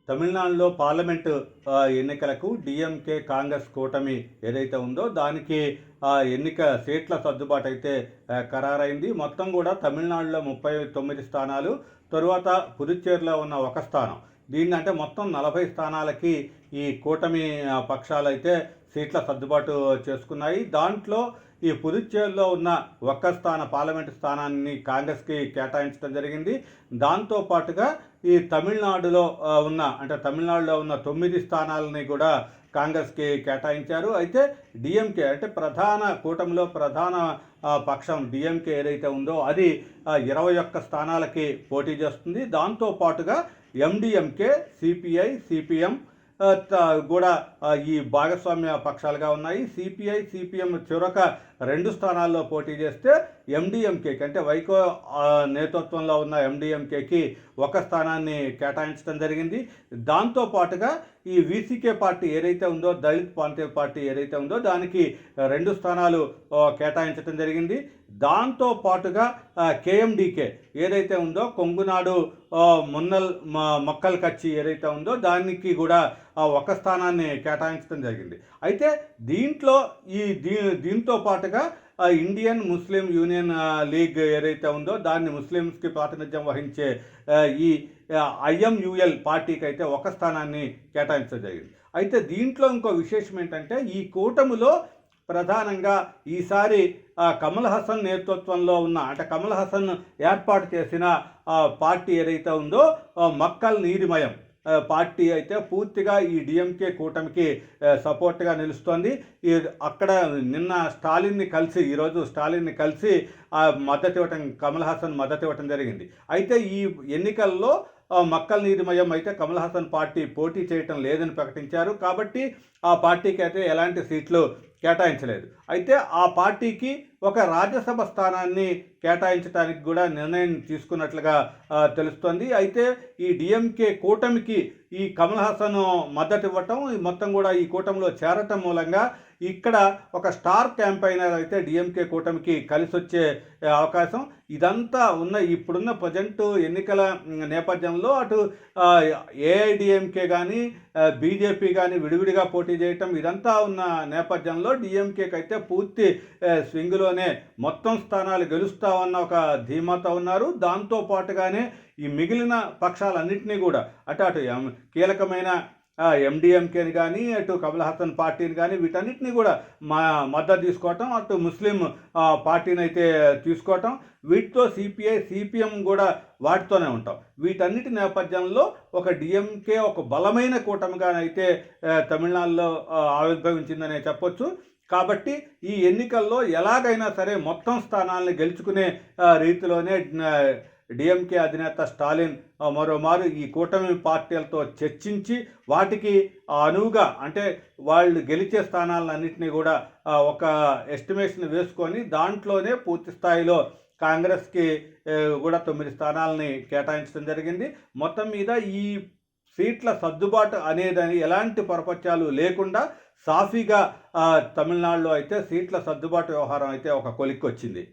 తమిళనాడులో పార్లమెంటు ఎన్నికలకు డిఎంకే కాంగ్రెస్ కూటమి ఏదైతే ఉందో దానికి ఎన్నిక సీట్ల సర్దుబాటు అయితే ఖరారైంది. మొత్తం కూడా తమిళనాడులో 39 స్థానాలు, తరువాత పుదుచ్చేరిలో ఉన్న ఒక స్థానం. దీన్ని అంటే మొత్తం 40 స్థానాలకి ఈ కూటమి పక్షాలు అయితే సీట్ల సర్దుబాటు చేసుకున్నాయి. దాంట్లో ఈ పుదుచ్చేరిలో ఉన్న ఒక్క పార్లమెంటు స్థానాన్ని కాంగ్రెస్కి కేటాయించడం జరిగింది. దాంతో పాటుగా ఈ తమిళనాడులో ఉన్న 9 స్థానాలని కూడా కాంగ్రెస్కి కేటాయించారు. అయితే డిఎంకే అంటే కూటమిలో ప్రధాన పక్షం డిఎంకే ఏదైతే ఉందో అది 21 స్థానాలకి పోటీ చేస్తుంది. దాంతో పాటుగా ఎండిఎంకే, సిపిఐ, సిపిఎం కూడా ఈ భాగస్వామ్య పక్షాలుగా ఉన్నాయి. సిపిఐ, సిపిఎం చివరక 2 స్థానాల్లో పోటీ చేస్తే ఎండిఎంకేకి అంటే వైకో నేతృత్వంలో ఉన్న ఎండిఎంకేకి ఒక స్థానాన్ని కేటాయించడం జరిగింది. దాంతో పాటుగా ఈ వీసీకే పార్టీ ఏదైతే ఉందో, దళిత్ ప్రాంతీయ పార్టీ ఏదైతే ఉందో దానికి 2 స్థానాలు కేటాయించడం జరిగింది. దాంతో పాటుగా కేఎండికే ఏదైతే ఉందో, కొంగునాడు మొక్కల్ కచ్చి ఏదైతే ఉందో దానికి కూడా ఒక స్థానాన్ని కేటాయించడం జరిగింది. అయితే దీంతో పాటుగా ఇండియన్ ముస్లిం యూనియన్ లీగ్ ఏదైతే ఉందో దాన్ని ముస్లిమ్స్కి ప్రాతినిధ్యం వహించే ఈ ఐఎంయుఎల్ పార్టీకి అయితే ఒక స్థానాన్ని కేటాయించడం జరిగింది. అయితే దీంట్లో ఇంకో విశేషం ఏంటంటే ఈ కూటమిలో ప్రధానంగా ఈసారి కమల్ హాసన్ నేతృత్వంలో ఉన్న కమల్ హాసన్ ఏర్పాటు చేసిన పార్టీ ఏదైతే ఉందో మక్కల్ నీలిమయం పార్టీ అయితే పూర్తిగా ఈ డిఎంకే కూటమికి సపోర్ట్గా నిలుస్తోంది. అక్కడ ఈరోజు స్టాలిన్ని కలిసి మద్దతు ఇవ్వటం, కమల్ హాసన్ మద్దతు ఇవ్వటం జరిగింది. అయితే ఈ ఎన్నికల్లో మక్కల్ నీలిమయం అయితే కమల్ హాసన్ పార్టీ పోటీ చేయటం లేదని ప్రకటించారు. కాబట్టి ఆ పార్టీకి అయితే ఎలాంటి సీట్లు కేటాయించలేదు. అయితే ఆ పార్టీకి ఒక రాజ్యసభ స్థానాన్ని కేటాయించడానికి కూడా నిర్ణయం తీసుకున్నట్లుగా తెలుస్తోంది. అయితే ఈ డిఎంకే కూటమికి ఈ కమల్ హాసన్ మద్దతు ఇవ్వటం, మొత్తం కూడా ఈ కూటమిలో చేరటం మూలంగా ఇక్కడ ఒక స్టార్ క్యాంపైనర్ అయితే డిఎంకే కూటమికి కలిసి వచ్చే అవకాశం. ఇదంతా ఇప్పుడున్న ప్రజెంట్ ఎన్నికల నేపథ్యంలో అటు ఏఐడిఎంకే కానీ బీజేపీ కానీ విడివిడిగా పోటీ చేయటం ఇదంతా ఉన్న నేపథ్యంలో డిఎంకేకి అయితే పూర్తి స్వింగ్లోనే మొత్తం స్థానాలు గెలుస్తామన్న ఒక ధీమాతో ఉన్నారు. దాంతో పాటుగానే ఈ మిగిలిన పక్షాలన్నింటినీ కూడా అటు కీలకమైన ఎండిఎంకేని కానీ అటు కమల్ హాసన్ పార్టీని కానీ వీటన్నిటిని కూడా మద్దతు తీసుకోవటం, అటు ముస్లిం పార్టీని అయితే తీసుకోవటం, వీటితో సిపిఐ, సిపిఎం కూడా వాటితోనే ఉంటాం. వీటన్నిటి నేపథ్యంలో ఒక డిఎంకే ఒక బలమైన కూటమిగానైతే తమిళనాడులో ఆవిర్భవించిందనే చెప్పొచ్చు. కాబట్టి ఈ ఎన్నికల్లో ఎలాగైనా సరే మొత్తం స్థానాలను గెలుచుకునే రీతిలోనే డిఎంకే అధినేత స్టాలిన్ మరోమారు ఈ కూటమి పార్టీలతో చర్చించి వాటికి అనువుగా అంటే వాళ్ళు గెలిచే స్థానాలన్నింటినీ కూడా ఒక ఎస్టిమేషన్ వేసుకొని దాంట్లోనే పూర్తి స్థాయిలో కాంగ్రెస్కి కూడా 9 స్థానాలని కేటాయించడం జరిగింది. మొత్తం మీద ఈ సీట్ల సర్దుబాటు అనేది ఎలాంటి పొరపత్యాలు లేకుండా సాఫీగా తమిళనాడులో అయితే సీట్ల సర్దుబాటు వ్యవహారం అయితే ఒక కొలిక్కి వచ్చింది.